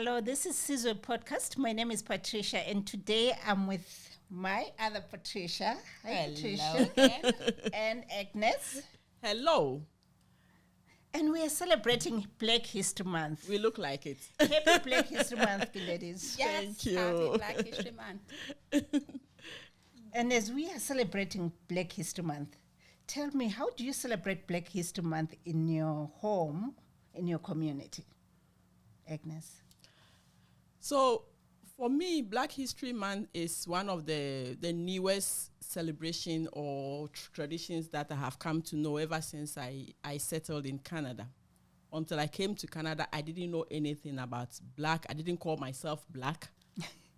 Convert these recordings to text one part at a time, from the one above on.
Hello, this is Sizwe podcast. My name is Patricia, and today I'm with my other Patricia. Hi, Hello Patricia. again. And Agnes. Hello. And we are celebrating Black History Month. We look like it. Happy Black History Month, ladies. Yes, Thank you. happy Black History Month. And as we are celebrating Black History Month, tell me, how do you celebrate Black History Month in your home, in your community? Agnes. So for me, Black History Month is one of the newest celebration or traditions that I have come to know ever since I settled in Canada. Until I came to Canada, I didn't know anything about Black. I didn't call myself Black.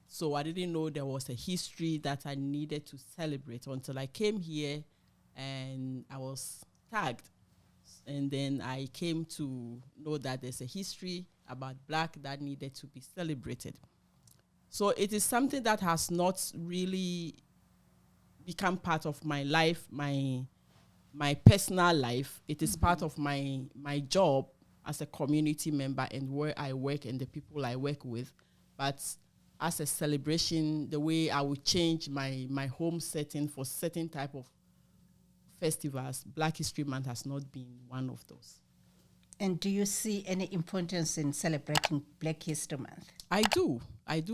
So I didn't know there was a history that I needed to celebrate until I came here and I was tagged. And then I came to know that there's a history about Black that needed to be celebrated. So it is something that has not really become part of my life, my personal life. It is part of my job as a community member and where I work and the people I work with. But as a celebration, the way I would change my home setting for certain type of festivals, Black History Month has not been one of those. And do you see any importance in celebrating Black History Month? I do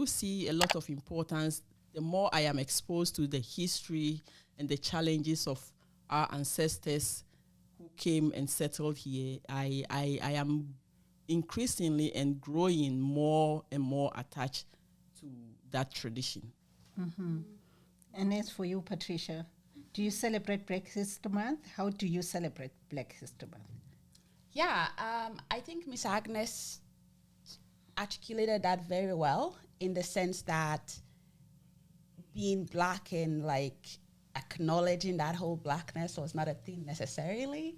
see a lot of importance. The more I am exposed to the history and the challenges of our ancestors who came and settled here, I am increasingly and growing more and more attached to that tradition. Mm-hmm. And as for you, Patricia, do you celebrate Black History Month? How do you celebrate Black History Month? Yeah, I think Miss Agnes articulated that very well in the sense that being Black and like acknowledging that whole Blackness was not a thing necessarily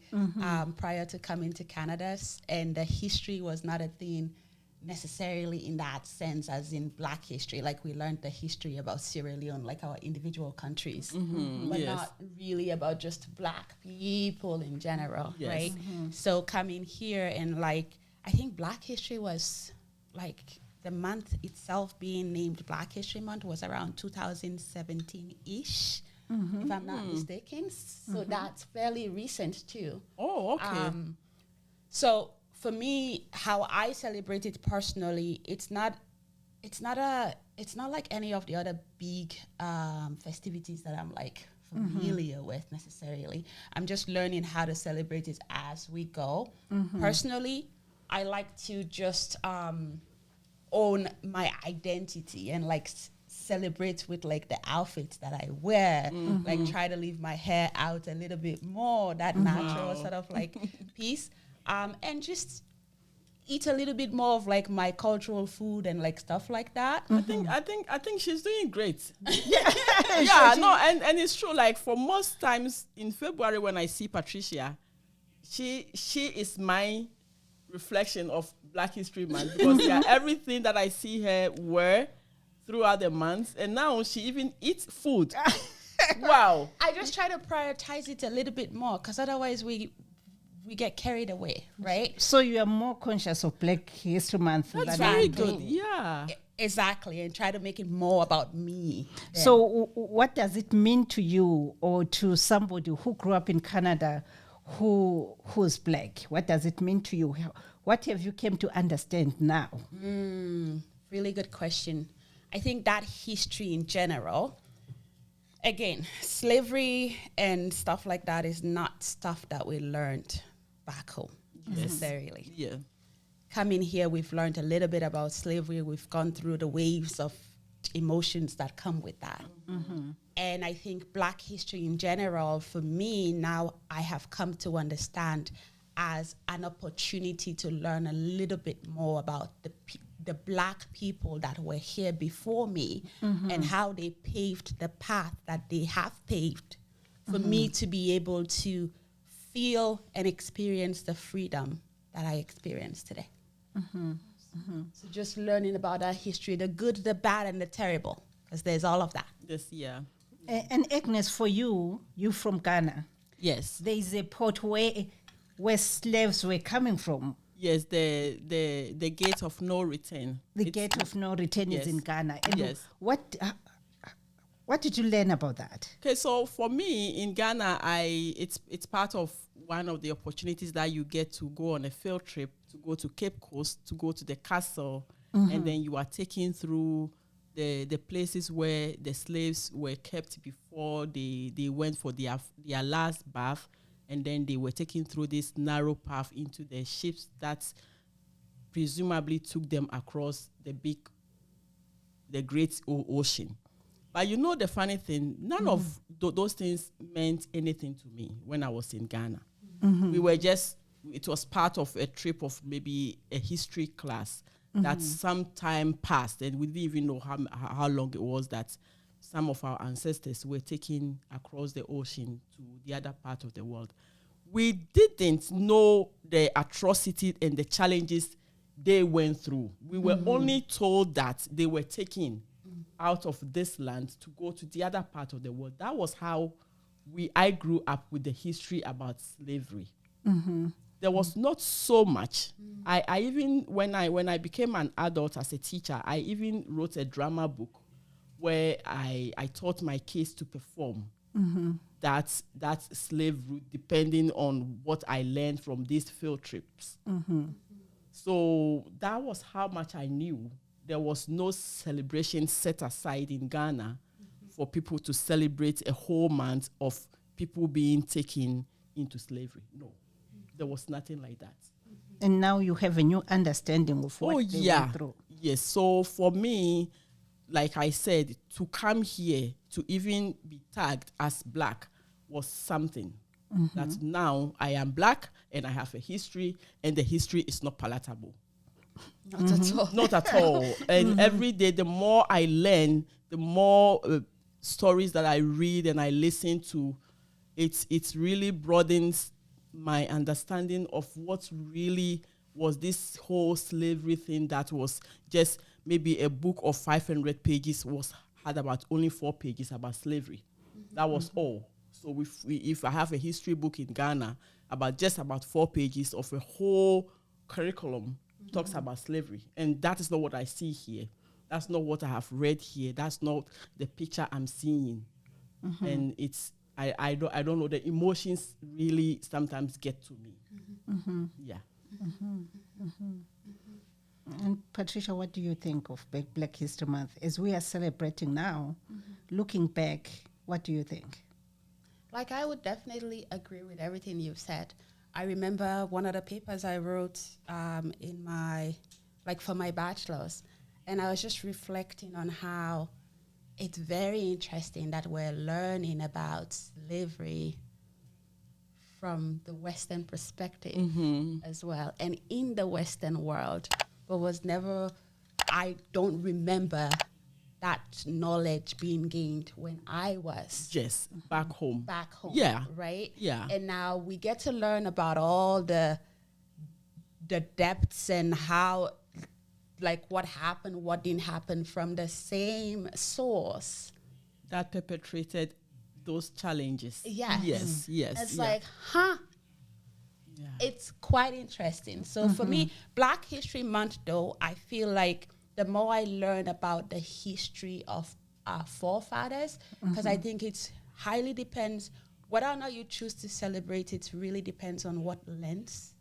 prior to coming to Canada, and the history was not a thing necessarily in that sense as in Black history. Like we learned the history about Sierra Leone, like our individual countries, but not really about just Black people in general, right? So coming here and like, I think Black history was like the month itself being named Black History Month was around 2017-ish, if I'm not mistaken. So that's fairly recent too. Oh, okay. So for me, how I celebrate it personally, it's not like any of the other big festivities that I'm like familiar with necessarily. I'm just learning how to celebrate it as we go. Personally, I like to just own my identity and like celebrate with like the outfits that I wear, like try to leave my hair out a little bit more, that natural sort of like piece. And just eat a little bit more of like my cultural food and like stuff like that. I think she's doing great. Yeah, no, and it's true. Like for most times in February when I see Patricia, she is my reflection of Black History Month because everything that I see her wear throughout the month, and now she even eats food. Wow. I just try to prioritize it a little bit more because otherwise we get carried away, right? So you are more conscious of Black History Month. That's than very I good. do. Yeah. Exactly, and try to make it more about me. Then. So what does it mean to you or to somebody who grew up in Canada who's Black? What does it mean to you? What have you come to understand now? Really good question. I think that history in general, again, slavery and stuff like that is not stuff that we learned back home necessarily. Yeah. Coming here, we've learned a little bit about slavery. We've gone through the waves of emotions that come with that. And I think Black history in general, for me, now I have come to understand as an opportunity to learn a little bit more about the Black people that were here before me and how they paved the path that they have paved for me to be able to feel and experience the freedom that I experience today. So just learning about our history, the good, the bad, and the terrible, because there's all of that. This year. And Agnes, for you from Ghana, Yes. there is a port where slaves were coming from. Yes, the gate of no return. The gate of no return is yes. in Ghana. And Yes. what did you learn about that? Okay, so for me in Ghana, it's part of one of the opportunities that you get to go on a field trip, to go to Cape Coast, to go to the castle, and then you are taken through the places where the slaves were kept before they went for their last bath, and then they were taken through this narrow path into the ships that presumably took them across the great ocean. But you know the funny thing, none of those things meant anything to me when I was in Ghana. We were it was part of a trip of maybe a history class that some time passed, and we didn't even know how long it was that some of our ancestors were taken across the ocean to the other part of the world. We didn't know the atrocity and the challenges they went through. We were only told that they were taken out of this land to go to the other part of the world. That was how I grew up with the history about slavery. There was not so much. I even, when I became an adult as a teacher, I even wrote a drama book where I taught my kids to perform that slave route, depending on what I learned from these field trips. So that was how much I knew. There was no celebration set aside in Ghana for people to celebrate a whole month of people being taken into slavery. No, there was nothing like that. And now you have a new understanding of what they went through. Yes, so for me, like I said, to come here, to even be tagged as black was something. That now I am black and I have a history, and the history is not palatable. Not at all. Not at all. And every day, the more I learn, the more stories that I read and I listen to, it really broadens my understanding of what really was this whole slavery thing that was just maybe a book of 500 pages had about only 4 pages about slavery. That was all. So if I have a history book in Ghana about 4 pages of a whole curriculum talks about slavery, and that is not what I see here. That's not what I have read here. That's not the picture I'm seeing. And I don't know, the emotions really sometimes get to me. Yeah. And Patricia, what do you think of Black History Month as we are celebrating now? Looking back, what do you think? Like, I would definitely agree with everything you've said. I remember one of the papers I wrote for my bachelor's, and I was just reflecting on how it's very interesting that we're learning about slavery from the Western perspective as well, and in the Western world, but I don't remember that knowledge being gained when I was back home. Yeah. Right? Yeah. And now we get to learn about all the depths and how, like, what happened, what didn't happen from the same source that perpetrated those challenges. Yeah. Yes. It's like, it's quite interesting. So for me, Black History Month, though, I feel like the more I learn about the history of our forefathers, because I think it highly depends, whether or not you choose to celebrate, it really depends on what lens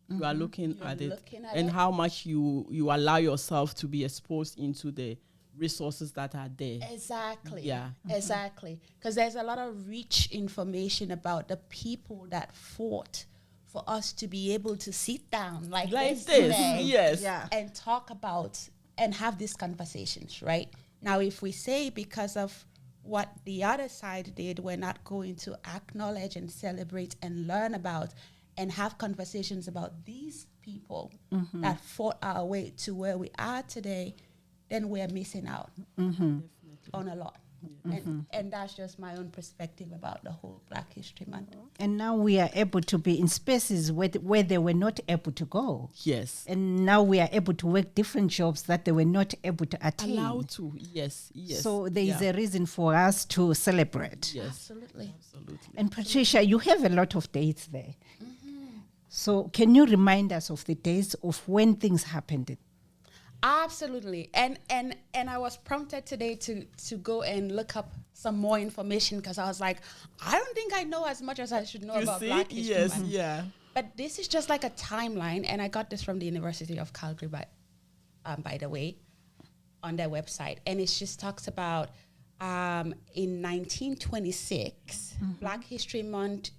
you are looking at it, and how much you allow yourself to be exposed into the resources that are there. Exactly. Yeah. Exactly. Because there's a lot of rich information about the people that fought for us to be able to sit down like this today, yes, and talk about and have these conversations, right? Now, if we say because of what the other side did, we're not going to acknowledge and celebrate and learn about and have conversations about these people that fought our way to where we are today, then we're missing out on a lot. And that's just my own perspective about the whole Black History Month. And now we are able to be in spaces where they were not able to go. Yes. And now we are able to work different jobs that they were not able to attain. Allowed to, yes. So there is a reason for us to celebrate. Yes. Absolutely. And Patricia, you have a lot of dates there. So can you remind us of the days of when things happened? Absolutely. And I was prompted today to go and look up some more information because I was like, I don't think I know as much as I should know about Black History Yes, Month. yeah. But this is just like a timeline, and I got this from the University of Calgary, by the way, on their website. And it just talks about in 1926, Black History Month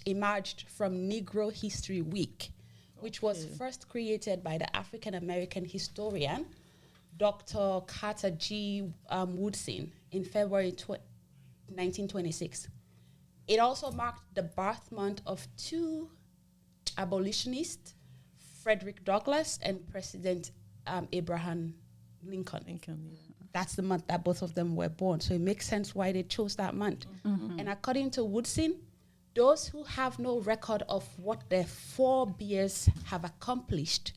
emerged from Negro History Week, which was first created by the African American historian Dr. Carter G. Woodson in February 1926. It also marked the birth month of two abolitionists, Frederick Douglass and President Abraham Lincoln. That's the month that both of them were born. So it makes sense why they chose that month. And according to Woodson, those who have no record of what their forebears have accomplished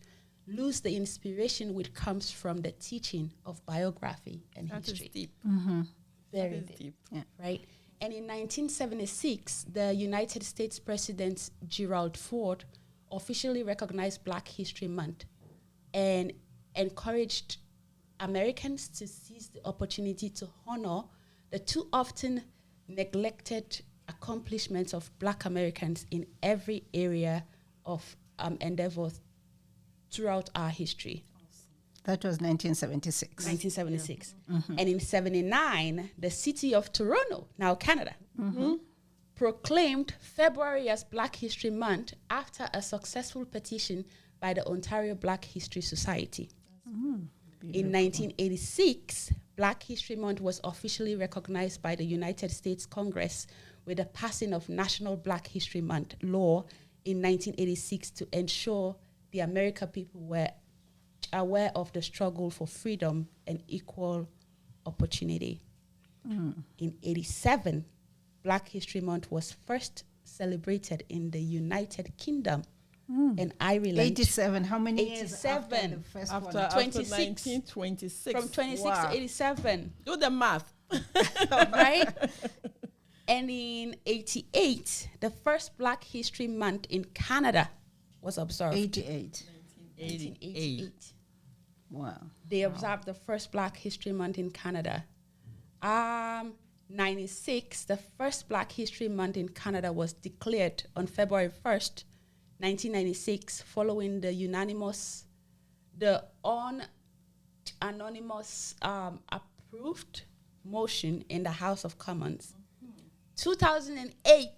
lose the inspiration which comes from the teaching of biography and history. Is deep. Very deep. Yeah. Right? And in 1976, the United States President Gerald Ford officially recognized Black History Month and encouraged Americans to seize the opportunity to honor the too often neglected accomplishments of Black Americans in every area of endeavor throughout our history. That was 1976. 1976. And in 79, the city of Toronto, now Canada, proclaimed February as Black History Month after a successful petition by the Ontario Black History Society. In 1986, Black History Month was officially recognized by the United States Congress with the passing of National Black History Month law in 1986 to ensure the American people were aware of the struggle for freedom and equal opportunity. In 87, Black History Month was first celebrated in the United Kingdom and Ireland. 87, how many years 87. after the first one? After 1926. From 26 Wow. to 87, Do the math. right? And in 88, the first Black History Month in Canada was observed. 88. 1988. Wow. They observed the first Black History Month in Canada. 96, the first Black History Month in Canada was declared on February 1st, 1996, following the anonymous approved motion in the House of Commons. 2008,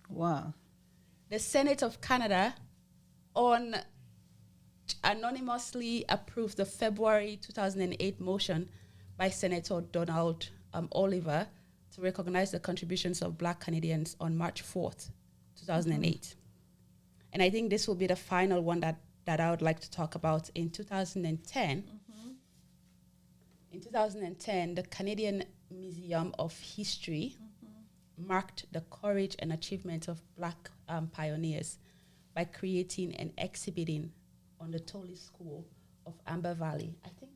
Wow. the Senate of Canada anonymously approved the February 2008 motion by Senator Donald Oliver to recognize the contributions of Black Canadians on March 4th, 2008. And I think this will be the final one that I would like to talk about. In 2010, the Canadian Museum of History marked the courage and achievement of Black pioneers by creating and exhibiting on the Tully School of Amber Valley. I think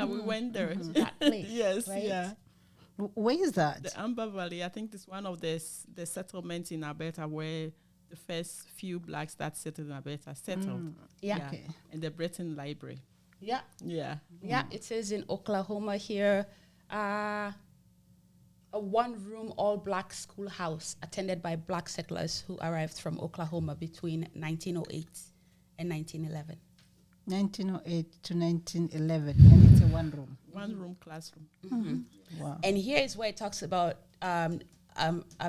We went there. that place. Yes, right? yeah. Where is that? The Amber Valley, I think it's one of the settlements in Alberta where the first few Blacks that settled in Alberta settled. Yeah. Okay. And the Breton Library. Yeah. Yeah. Yeah, it says in Oklahoma here, a one-room all-Black schoolhouse attended by Black settlers who arrived from Oklahoma between 1908 and 1911. 1908 to 1911, and it's a one room. One room classroom. Wow. And here is where it talks about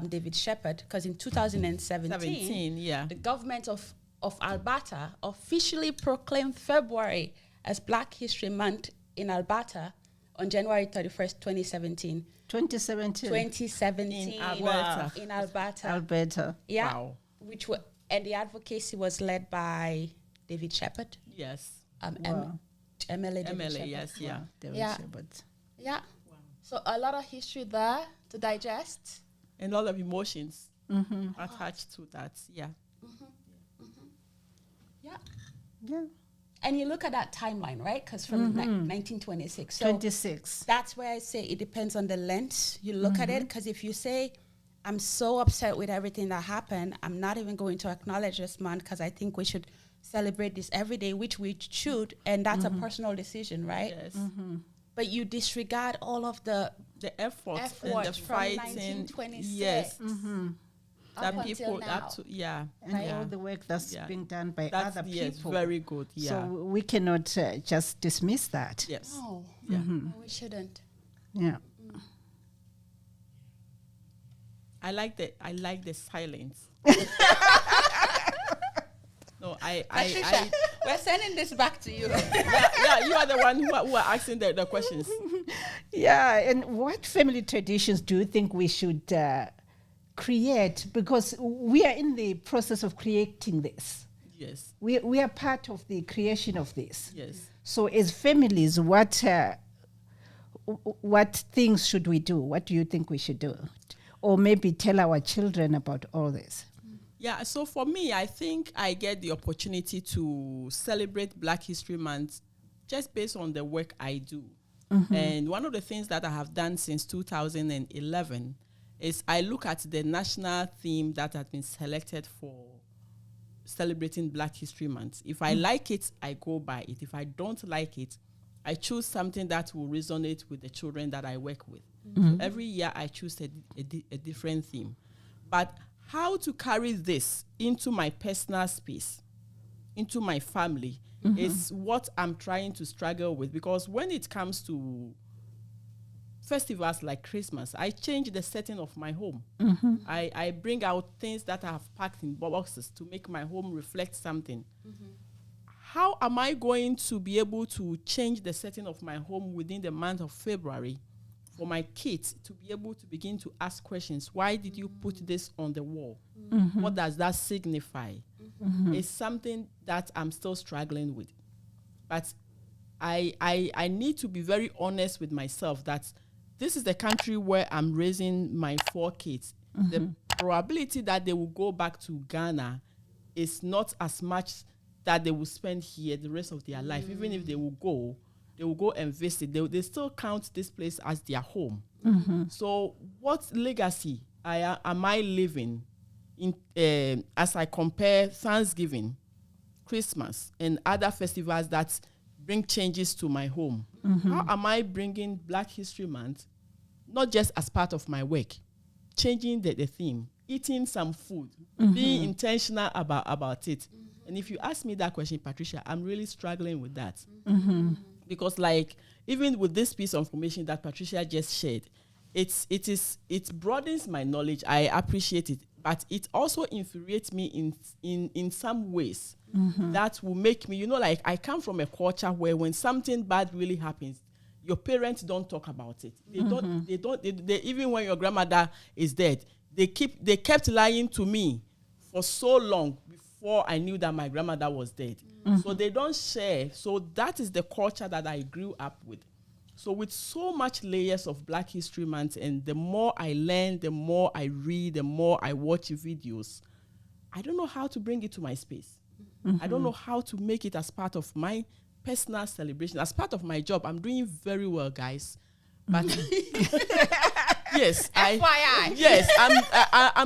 David Shepherd, because in 2017, the government of Alberta officially proclaimed February as Black History Month in Alberta on January 31st, 2017. 2017. 2017 In Alberta. In Alberta. Alberta. Yeah. Wow. And the advocacy was led by David Shepherd. Yes. Wow. MLA David MLA, Shepherd. yes, yeah. David Yeah. Shepherd. Yeah. So a lot of history there to digest. And a lot of emotions attached to that. Yeah. Yeah. Yeah. And you look at that timeline, right? Because from 1926. So 26. that's where I say it depends on the lens you look at it. Because if you say I'm so upset with everything that happened. I'm not even going to acknowledge this month because I think we should celebrate this every day, which we should, and that's a personal decision, right? Yes. But you disregard all of the effort and the from fighting. 1926 Yes. up That people until now. up to And all the work that's being done by That's other yes, people. very good. So Yeah. we cannot just dismiss that. Yes. No, Yeah. no, we shouldn't. Yeah. I like the silence. No, Patricia, we're sending this back to you. yeah, you are the one who are asking the questions. Yeah, and what family traditions do you think we should create? Because we are in the process of creating this. Yes. We are part of the creation of this. Yes. So as families, what things should we do? What do you think we should do? Or maybe tell our children about all this? Yeah, so for me, I think I get the opportunity to celebrate Black History Month just based on the work I do. And one of the things that I have done since 2011 is I look at the national theme that has been selected for celebrating Black History Month. If I like it, I go by it. If I don't like it, I choose something that will resonate with the children that I work with. So every year I choose a different theme. But how to carry this into my personal space, into my family, is what I'm trying to struggle with. Because when it comes to festivals like Christmas, I change the setting of my home. I bring out things that I have packed in boxes to make my home reflect something. How am I going to be able to change the setting of my home within the month of February for my kids to be able to begin to ask questions? Why did you put this on the wall? What does that signify? It's something that I'm still struggling with. But I need to be very honest with myself that this is the country where I'm raising my 4 kids. The probability that they will go back to Ghana is not as much that they will spend here the rest of their life. Even if they will go and visit. They still count this place as their home. So what legacy am I living in as I compare Thanksgiving, Christmas, and other festivals that bring changes to my home? How am I bringing Black History Month, not just as part of my work, changing the theme, eating some food, being intentional about it? And if you ask me that question, Patricia, I'm really struggling with that. Because like, even with this piece of information that Patricia just shared, it broadens my knowledge. I appreciate it, but it also infuriates me in some ways that will make me, like I come from a culture where when something bad really happens, your parents don't talk about it. They even when your grandmother is dead, they kept lying to me for so long before I knew that my grandmother was dead. So they don't share. So that is the culture that I grew up with. So with so much layers of Black History Month, and the more I learn, the more I read, the more I watch videos, I don't know how to bring it to my space. I don't know how to make it as part of my personal celebration, as part of my job. I'm doing very well, guys. But yes, I'm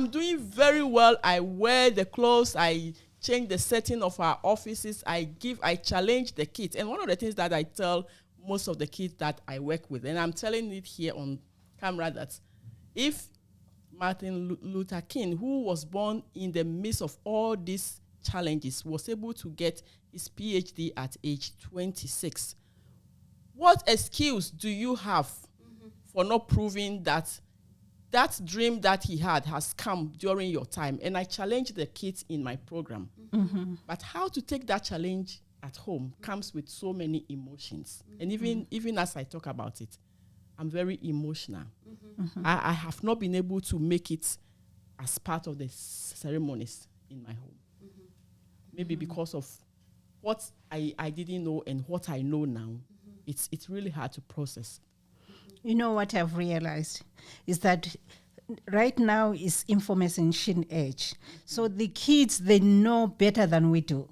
doing very well. I wear the clothes. I change the setting of our offices. I challenge the kids. And one of the things that I tell most of the kids that I work with, and I'm telling it here on camera, that if Martin Luther King, who was born in the midst of all these challenges, was able to get his PhD at age 26, what excuse do you have for not proving that dream that he had has come during your time? And I challenge the kids in my program. But how to take that challenge at home comes with so many emotions. And even as I talk about it, I'm very emotional. I have not been able to make it as part of the ceremonies in my home. Maybe because of what I didn't know and what I know now. It's really hard to process. You know what I've realized is that right now is information age. So the kids, they know better than we do.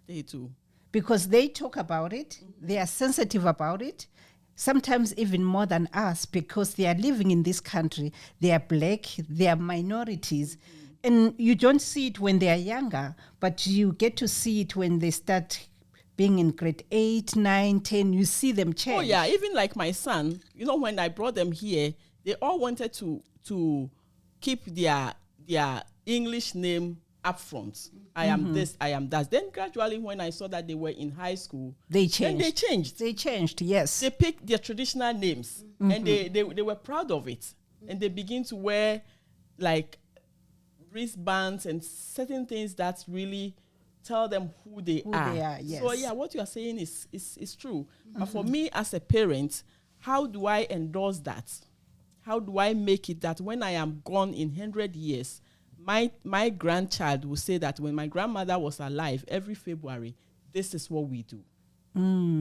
They do. Because they talk about it, they are sensitive about it. sometimes even more than us, because they are living in this country. They are black, they are minorities. And you don't see it when they are younger, but you get to see it when they start being in grade 8, 9, 10. You see them change. Oh, yeah. Even like my son, when I brought them here, they all wanted to keep their English name up front. I am this, I am that. Then gradually, when I saw that they were in high school, they changed. They changed, yes. They picked their traditional names, and they were proud of it. And they begin to wear, like, wristbands and certain things that really tell them who they are. Yes. So, yeah, what you are saying is true. But for me as a parent, how do I endorse that? How do I make it that when I am gone in 100 years, my grandchild will say that when my grandmother was alive, every February, this is what we do.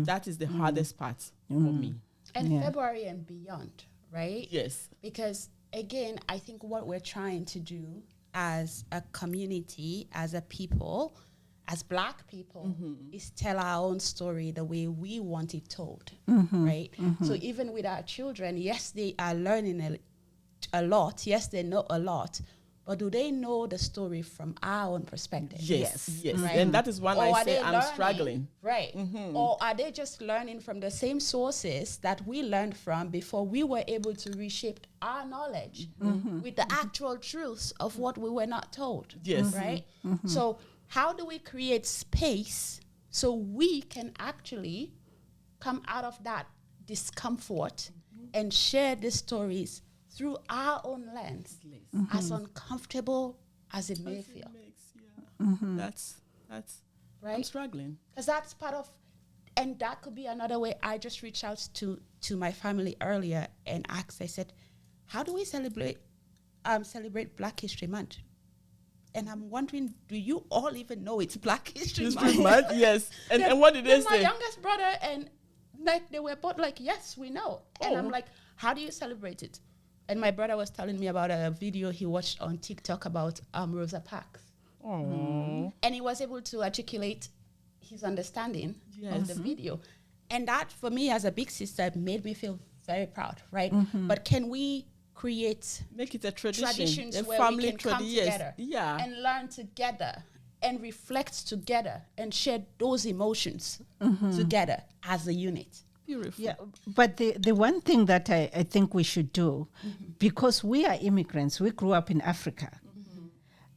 That is the hardest part for me. And February and beyond, right? Yes. Because, again, I think what we're trying to do as a community, as a people, as Black people, is tell our own story the way we want it told, right? So even with our children, yes, they are learning a lot. Yes, they know a lot. But do they know the story from our own perspective? Yes. Right? And that is when I say I'm struggling. Right. Or are they just learning from the same sources that we learned from before we were able to reshape our knowledge with the actual truths of what we were not told? Yes. Right? So how do we create space so we can actually come out of that discomfort and share these stories through our own lens, as uncomfortable as it may feel? That's right. I'm struggling. Because that's part of, and that could be another way. I just reached out to my family earlier and asked, I said, how do we celebrate Black History Month? And I'm wondering, do you all even know it's Black History Month? Yes. And what did they say? My youngest brother and like they were both like, yes, we know. And I'm like, how do you celebrate it? And my brother was telling me about a video he watched on TikTok about Rosa Parks. And he was able to articulate his understanding of the video. And that, for me, as a big sister, made me feel very proud, right? But can we make it a traditions a where we can come together and learn together and reflect together and share those emotions together as a unit? Beautiful. Yeah, but the one thing that I think we should do, because we are immigrants, we grew up in Africa,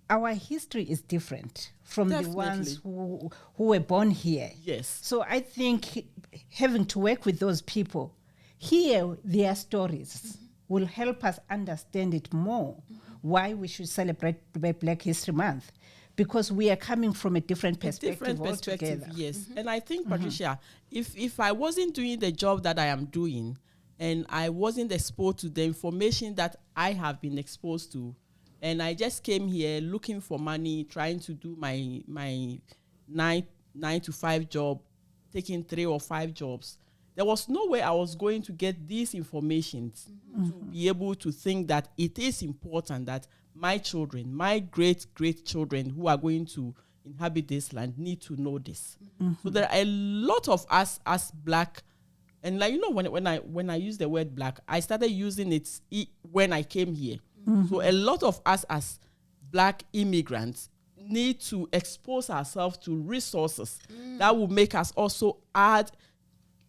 our history is different from the ones who were born here. Yes. So I think having to work with those people, hear their stories, will help us understand it more, why we should celebrate Black History Month. Because we are coming from a different perspective altogether. Yes. And I think, Patricia, if I wasn't doing the job that I am doing and I wasn't exposed to the information that I have been exposed to, and I just came here looking for money, trying to do my 9 to 5 job, taking 3 or 5 jobs, there was no way I was going to get these informations to be able to think that it is important that my children, my great children who are going to inhabit this land need to know this. So there are a lot of us as Black, and like when I use the word Black, I started using it when I came here. So a lot of us as Black immigrants need to expose ourselves to resources that will make us also add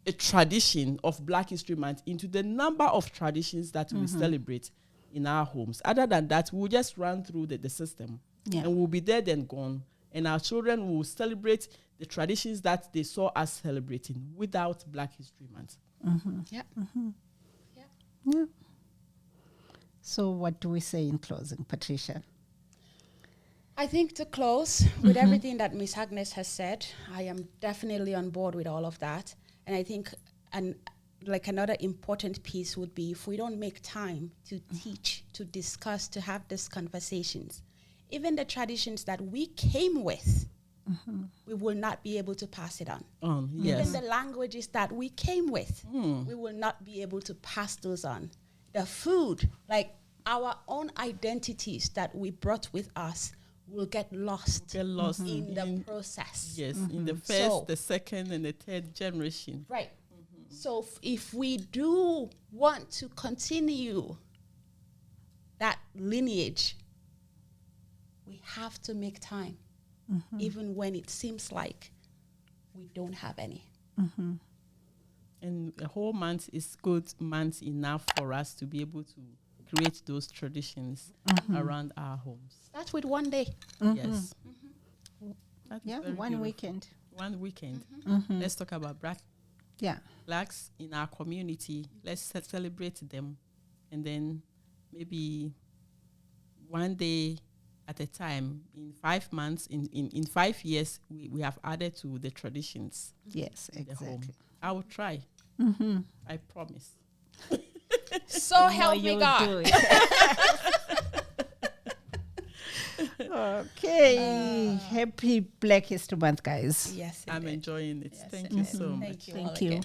a tradition of Black History Month into the number of traditions that we celebrate in our homes. Other than that, we'll just run through the system and we'll be dead and gone. And our children will celebrate the traditions that they saw us celebrating without Black History Month. Yeah. So what do we say in closing, Patricia? I think to close with everything that Miss Agnes has said, I am definitely on board with all of that. And I think another important piece would be if we don't make time to teach, to discuss, to have these conversations, even the traditions that we came with, we will not be able to pass it on. Even the languages that we came with, we will not be able to pass those on. The food, like our own identities that we brought with us, will get lost in the process. Yes, in the first, the second, and the third generation. Right. So if we do want to continue that lineage, we have to make time, even when it seems like we don't have any. And a whole month is good month enough for us to be able to create those traditions around our homes. Start with one day. Yes. That's Yeah, very one beautiful. weekend. One weekend. Let's talk about Yeah. blacks in our community. Let's celebrate them. And then maybe one day at a time, in 5 months, in 5 years, we have added to the traditions Yes, in the home. exactly. I will try. I promise. So help me You'll God. do it. Okay. Happy Black History Month, guys. Yes, I'm indeed. enjoying it. Yes, Thank you indeed. so much. Thank you. Thank all you. again.